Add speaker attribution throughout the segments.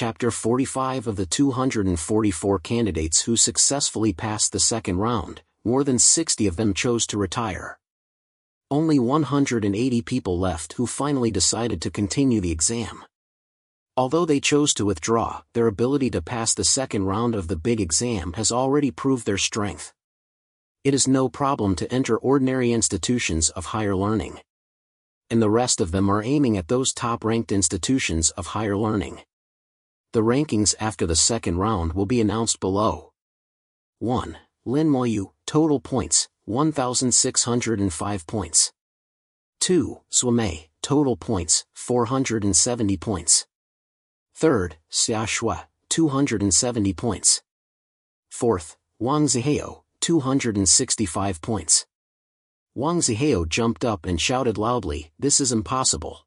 Speaker 1: Chapter 45 of the 244 candidates who successfully passed the second round, more than 60 of them chose to retire. Only 180 people left who finally decided to continue the exam. Although they chose to withdraw, their ability to pass the second round of the big exam has already proved their strength. It is no problem to enter ordinary institutions of higher learning. And the rest of them are aiming at those top-ranked institutions of higher learning. The rankings after the second round will be announced below. 1. Lin Moyu, total points, 1,605 points. 2. Swame, total points, 470 points. 3rd, Xiaxue, 270 points. 4th, Wang Zihao, 265 points. Wang Zihao jumped up and shouted loudly, "This is impossible.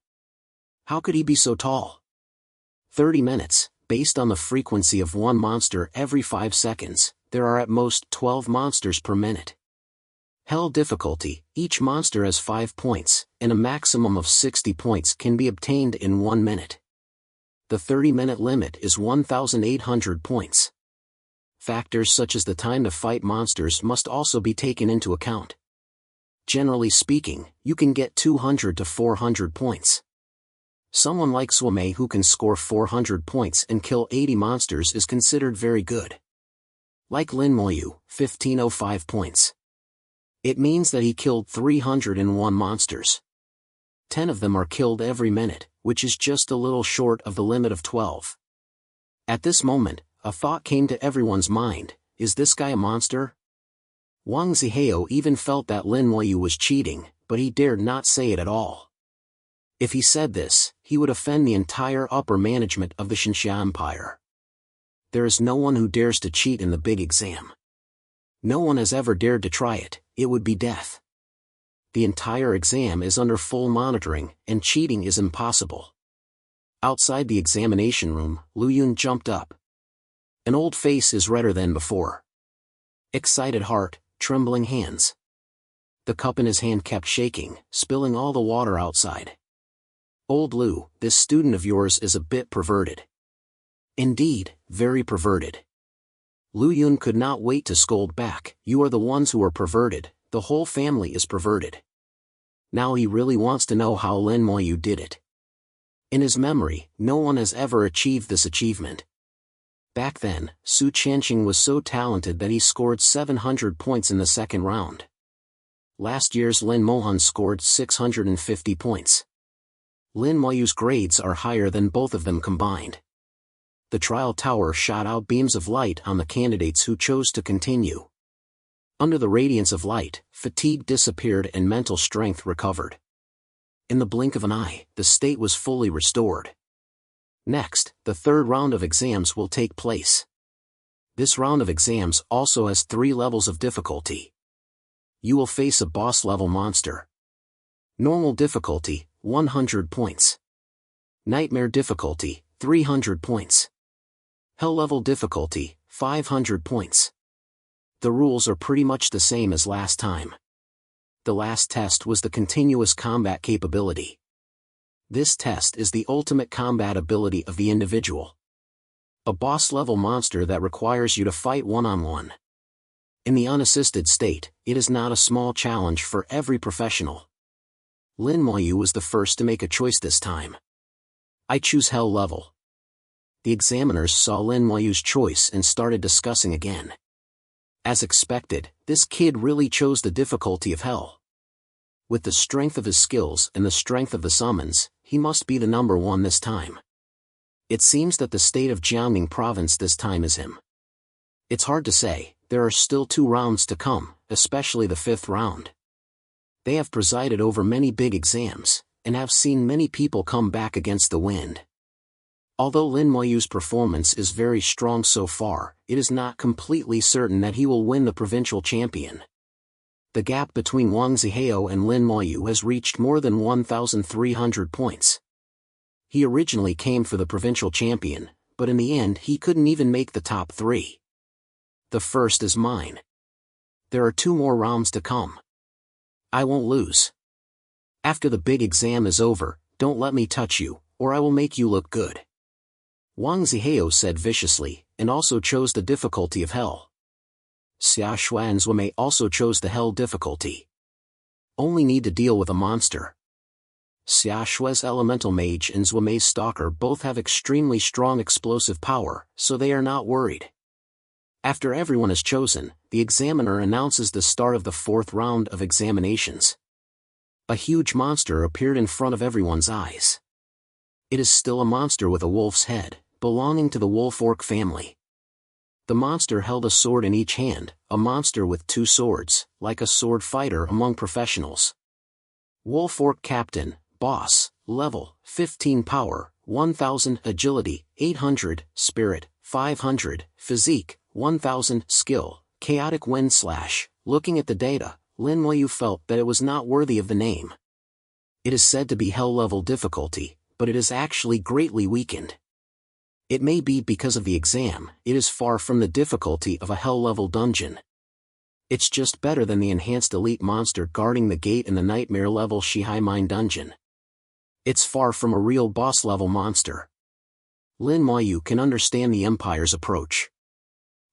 Speaker 1: How could he be so tall?" 30 minutes, based on the frequency of one monster every 5 seconds, there are at most 12 monsters per minute. Hell difficulty, each monster has 5 points, and a maximum of 60 points can be obtained in 1 minute. The 30-minute limit is 1,800 points. Factors such as the time to fight monsters must also be taken into account. Generally speaking, you can get 200 to 400 points. Someone like Swame who can score 400 points and kill 80 monsters is considered very good. Like Lin Moyu, 1,505 points. It means that he killed 301 monsters. 10 of them are killed every minute, which is just a little short of the limit of 12. At this moment, a thought came to everyone's mind: is this guy a monster? Wang Zihao even felt that Lin Moyu was cheating, but he dared not say it at all. If he said this, he would offend the entire upper management of the Xinxia Empire. There is no one who dares to cheat in the big exam. No one has ever dared to try it, it would be death. The entire exam is under full monitoring, and cheating is impossible. Outside the examination room, Lu Yun jumped up. An old face is redder than before. Excited heart, trembling hands. The cup in his hand kept shaking, spilling all the water outside. "Old Lu, this student of yours is a bit perverted." "Indeed, very perverted." Lu Yun could not wait to scold back, "You are the ones who are perverted, the whole family is perverted." Now he really wants to know how Lin Moyu did it. In his memory, no one has ever achieved this achievement. Back then, Su Qianqing was so talented that he scored 700 points in the second round. Last year's Lin Mohan scored 650 points. Lin Moyu's grades are higher than both of them combined. The trial tower shot out beams of light on the candidates who chose to continue. Under the radiance of light, fatigue disappeared and mental strength recovered. In the blink of an eye, the state was fully restored. Next, the third round of exams will take place. This round of exams also has 3 levels of difficulty. You will face a boss-level monster. Normal difficulty, 100 points. Nightmare difficulty, 300 points. Hell-level difficulty, 500 points. The rules are pretty much the same as last time. The last test was the continuous combat capability. This test is the ultimate combat ability of the individual. A boss-level monster that requires you to fight one-on-one. In the unassisted state, it is not a small challenge for every professional. Lin Moyu was the first to make a choice this time. "I choose Hell level." The examiners saw Lin Moyu's choice and started discussing again. As expected, this kid really chose the difficulty of Hell. With the strength of his skills and the strength of the summons, he must be the number 1 this time. It seems that the state of Jiangning province this time is him. It's hard to say, there are still 2 rounds to come, especially the 5th round. They have presided over many big exams, and have seen many people come back against the wind. Although Lin Moyu's performance is very strong so far, it is not completely certain that he will win the provincial champion. The gap between Wang Zihao and Lin Moyu has reached more than 1,300 points. He originally came for the provincial champion, but in the end he couldn't even make the top 3. The first is mine. There are 2 more rounds to come. I won't lose. After the big exam is over, don't let me touch you, or I will make you look good. Wang Zihao said viciously, and also chose the difficulty of hell. Xia Shuai and Zuomei also chose the hell difficulty. Only need to deal with a monster. Xia Shuai's elemental mage and Zuomei's stalker both have extremely strong explosive power, so they are not worried. After everyone is chosen, the examiner announces the start of the 4th round of examinations. A huge monster appeared in front of everyone's eyes. It is still a monster with a wolf's head, belonging to the wolf orc family. The monster held a sword in each hand, a monster with 2 swords, like a sword fighter among professionals. Wolf orc captain, boss, level, 15 power, 1000 agility, 800 spirit, 500 physique, 1000 skill, chaotic wind slash. Looking at the data, Lin Moyu felt that it was not worthy of the name. It is said to be hell level difficulty, but it is actually greatly weakened. It may be because of the exam, it is far from the difficulty of a hell level dungeon. It's just better than the enhanced elite monster guarding the gate in the nightmare level Shihai Mine dungeon. It's far from a real boss level monster. Lin Moyu can understand the Empire's approach.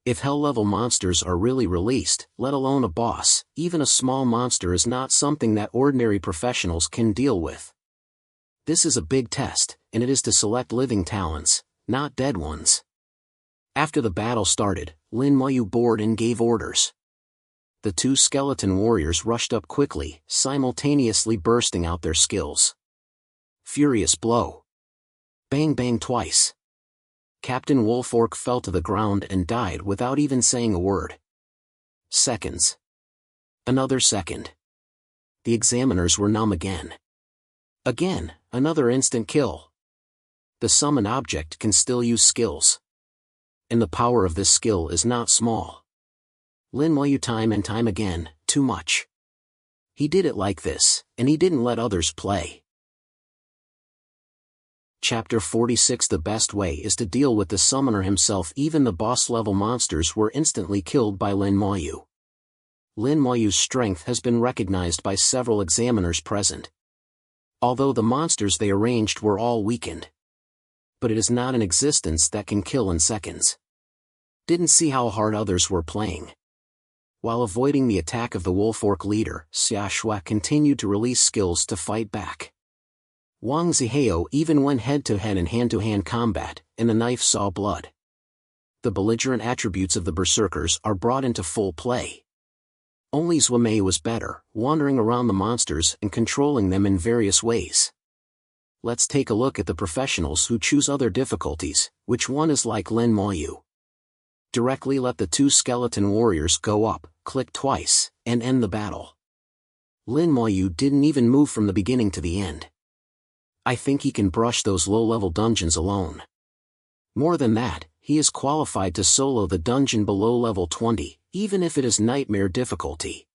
Speaker 1: If hell-level monsters are really released, let alone a boss, even a small monster is not something that ordinary professionals can deal with. This is a big test, and it is to select living talents, not dead ones. After the battle started, Lin Moyu bored and gave orders. The 2 skeleton warriors rushed up quickly, simultaneously bursting out their skills. Furious blow. Bang bang twice. Captain Wolf Orc fell to the ground and died without even saying a word. Seconds. Another second. The examiners were numb again. Again, another instant kill. The summoned object can still use skills. And the power of this skill is not small. Lin Moyu time and time again, too much. He did it like this, and he didn't let others play. Chapter 46 The best way is to deal with the summoner himself. Even the boss-level monsters were instantly killed by Lin Moyu. Lin Moyu's strength has been recognized by several examiners present. Although the monsters they arranged were all weakened. But it is not an existence that can kill in seconds. Didn't see how hard others were playing. While avoiding the attack of the wolf orc leader, Xia Shuai continued to release skills to fight back. Wang Zihao even went head-to-head in hand-to-hand combat, and the knife saw blood. The belligerent attributes of the berserkers are brought into full play. Only Zuomei was better, wandering around the monsters and controlling them in various ways. Let's take a look at the professionals who choose other difficulties. Which one is like Lin Moyu? Directly let the 2 skeleton warriors go up, click twice, and end the battle. Lin Moyu didn't even move from the beginning to the end. I think he can brush those low-level dungeons alone. More than that, he is qualified to solo the dungeon below level 20, even if it is nightmare difficulty.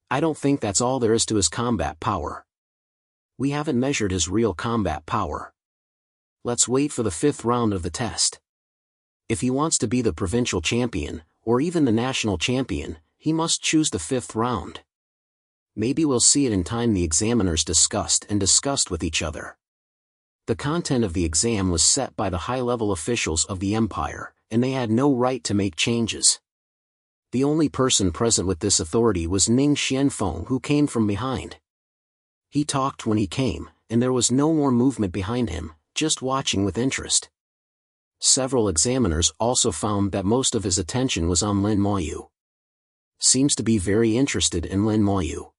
Speaker 1: I don't think that's all there is to his combat power. We haven't measured his real combat power. Let's wait for the 5th round of the test. If he wants to be the provincial champion, or even the national champion, he must choose the 5th round. Maybe we'll see it in time. The examiners discussed with each other. The content of the exam was set by the high-level officials of the Empire, and they had no right to make changes. The only person present with this authority was Ning Xianfeng, who came from behind. He talked when he came, and there was no more movement behind him, just watching with interest. Several examiners also found that most of his attention was on Lin Moyu. Seems to be very interested in Lin Moyu.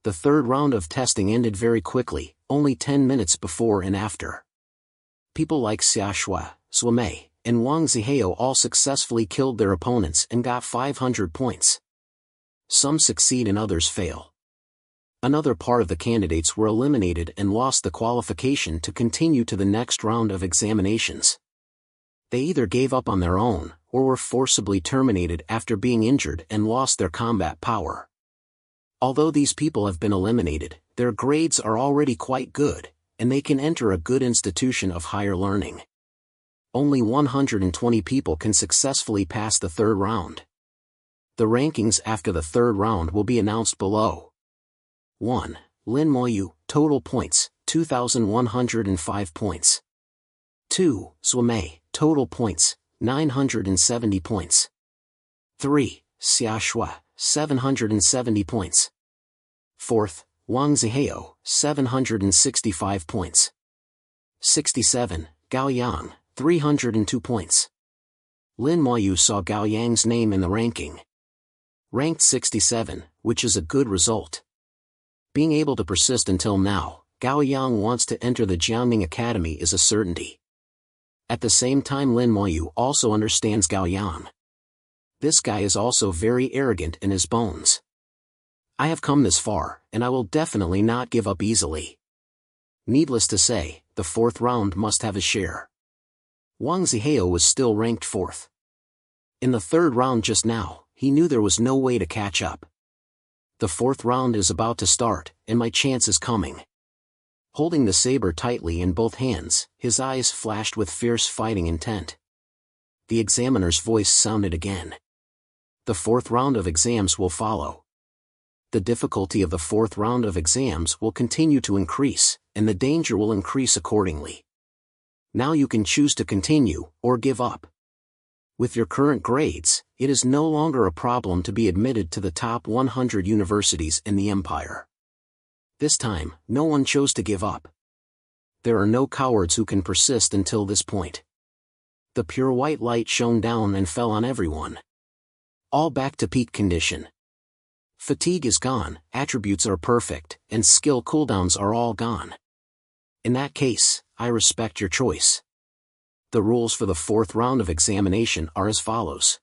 Speaker 1: The 3rd round of testing ended very quickly, only 10 minutes before and after. People like Xia Shuai, Zuomei, and Wang Zihao all successfully killed their opponents and got 500 points. Some succeed and others fail. Another part of the candidates were eliminated and lost the qualification to continue to the next round of examinations. They either gave up on their own, or were forcibly terminated after being injured and lost their combat power. Although these people have been eliminated, their grades are already quite good, and they can enter a good institution of higher learning. Only 120 people can successfully pass the 3rd round. The rankings after the 3rd round will be announced below. 1. Lin Moyu, total points, 2,105 points. 2. Swaimei, total points, 970 points. 3. Xiaoshui, 770 points. 4th, Wang Zihao, 765 points. 67. Gao Yang, 302 points. Lin Moyu saw Gao Yang's name in the ranking. Ranked 67, which is a good result. Being able to persist until now, Gao Yang wants to enter the Jiangning Academy is a certainty. At the same time, Lin Moyu also understands Gao Yang. This guy is also very arrogant in his bones. I have come this far, and I will definitely not give up easily. Needless to say, the 4th round must have a share. Wang Zihao was still ranked 4th. In the 3rd round just now, he knew there was no way to catch up. The 4th round is about to start, and my chance is coming. Holding the saber tightly in both hands, his eyes flashed with fierce fighting intent. The examiner's voice sounded again. The 4th round of exams will follow. The difficulty of the 4th round of exams will continue to increase, and the danger will increase accordingly. Now you can choose to continue, or give up. With your current grades, it is no longer a problem to be admitted to the top 100 universities in the empire. This time, no one chose to give up. There are no cowards who can persist until this point. The pure white light shone down and fell on everyone. All back to peak condition. Fatigue is gone, attributes are perfect, and skill cooldowns are all gone. In that case, I respect your choice. The rules for the 4th round of examination are as follows.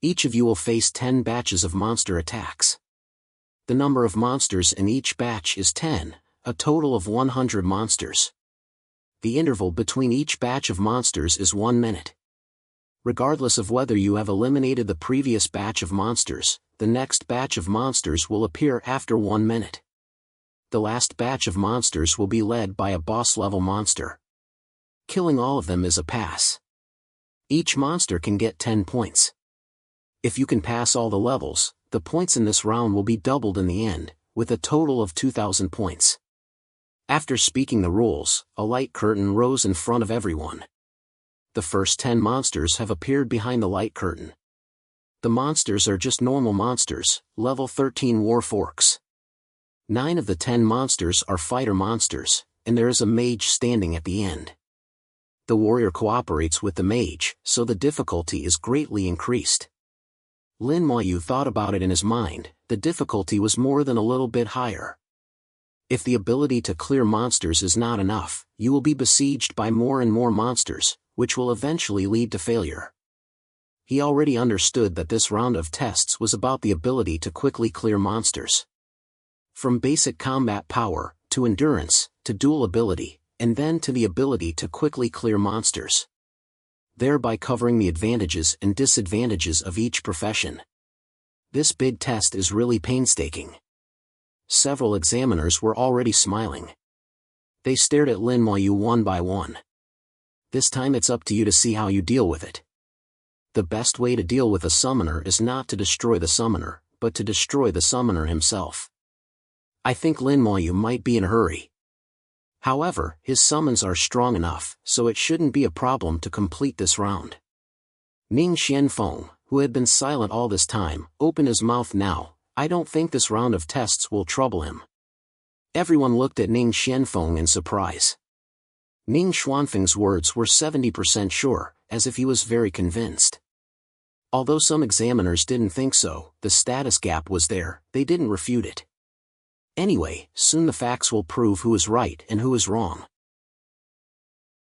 Speaker 1: Each of you will face 10 batches of monster attacks. The number of monsters in each batch is 10, a total of 100 monsters. The interval between each batch of monsters is 1 minute. Regardless of whether you have eliminated the previous batch of monsters, the next batch of monsters will appear after 1 minute. The last batch of monsters will be led by a boss-level monster. Killing all of them is a pass. Each monster can get 10 points. If you can pass all the levels, the points in this round will be doubled in the end, with a total of 2,000 points. After speaking the rules, a light curtain rose in front of everyone. The first 10 monsters have appeared behind the light curtain. The monsters are just normal monsters, level 13 warforks. 9 of the 10 monsters are fighter monsters, and there is a mage standing at the end. The warrior cooperates with the mage, so the difficulty is greatly increased. Lin Moyu thought about it in his mind, the difficulty was more than a little bit higher. If the ability to clear monsters is not enough, you will be besieged by more and more monsters, which will eventually lead to failure. He already understood that this round of tests was about the ability to quickly clear monsters. From basic combat power, to endurance, to dual ability, and then to the ability to quickly clear monsters. Thereby covering the advantages and disadvantages of each profession. This big test is really painstaking. Several examiners were already smiling. They stared at Lin Moyu one by one. This time it's up to you to see how you deal with it. The best way to deal with a summoner is not to destroy the summoner, but to destroy the summoner himself. I think Lin Moyu might be in a hurry. However, his summons are strong enough, so it shouldn't be a problem to complete this round. Ning Xianfeng, who had been silent all this time, opened his mouth now. I don't think this round of tests will trouble him. Everyone looked at Ning Xianfeng in surprise. Ning Xuanfeng's words were 70% sure, as if he was very convinced. Although some examiners didn't think so, the status gap was there, they didn't refute it. Anyway, soon the facts will prove who is right and who is wrong.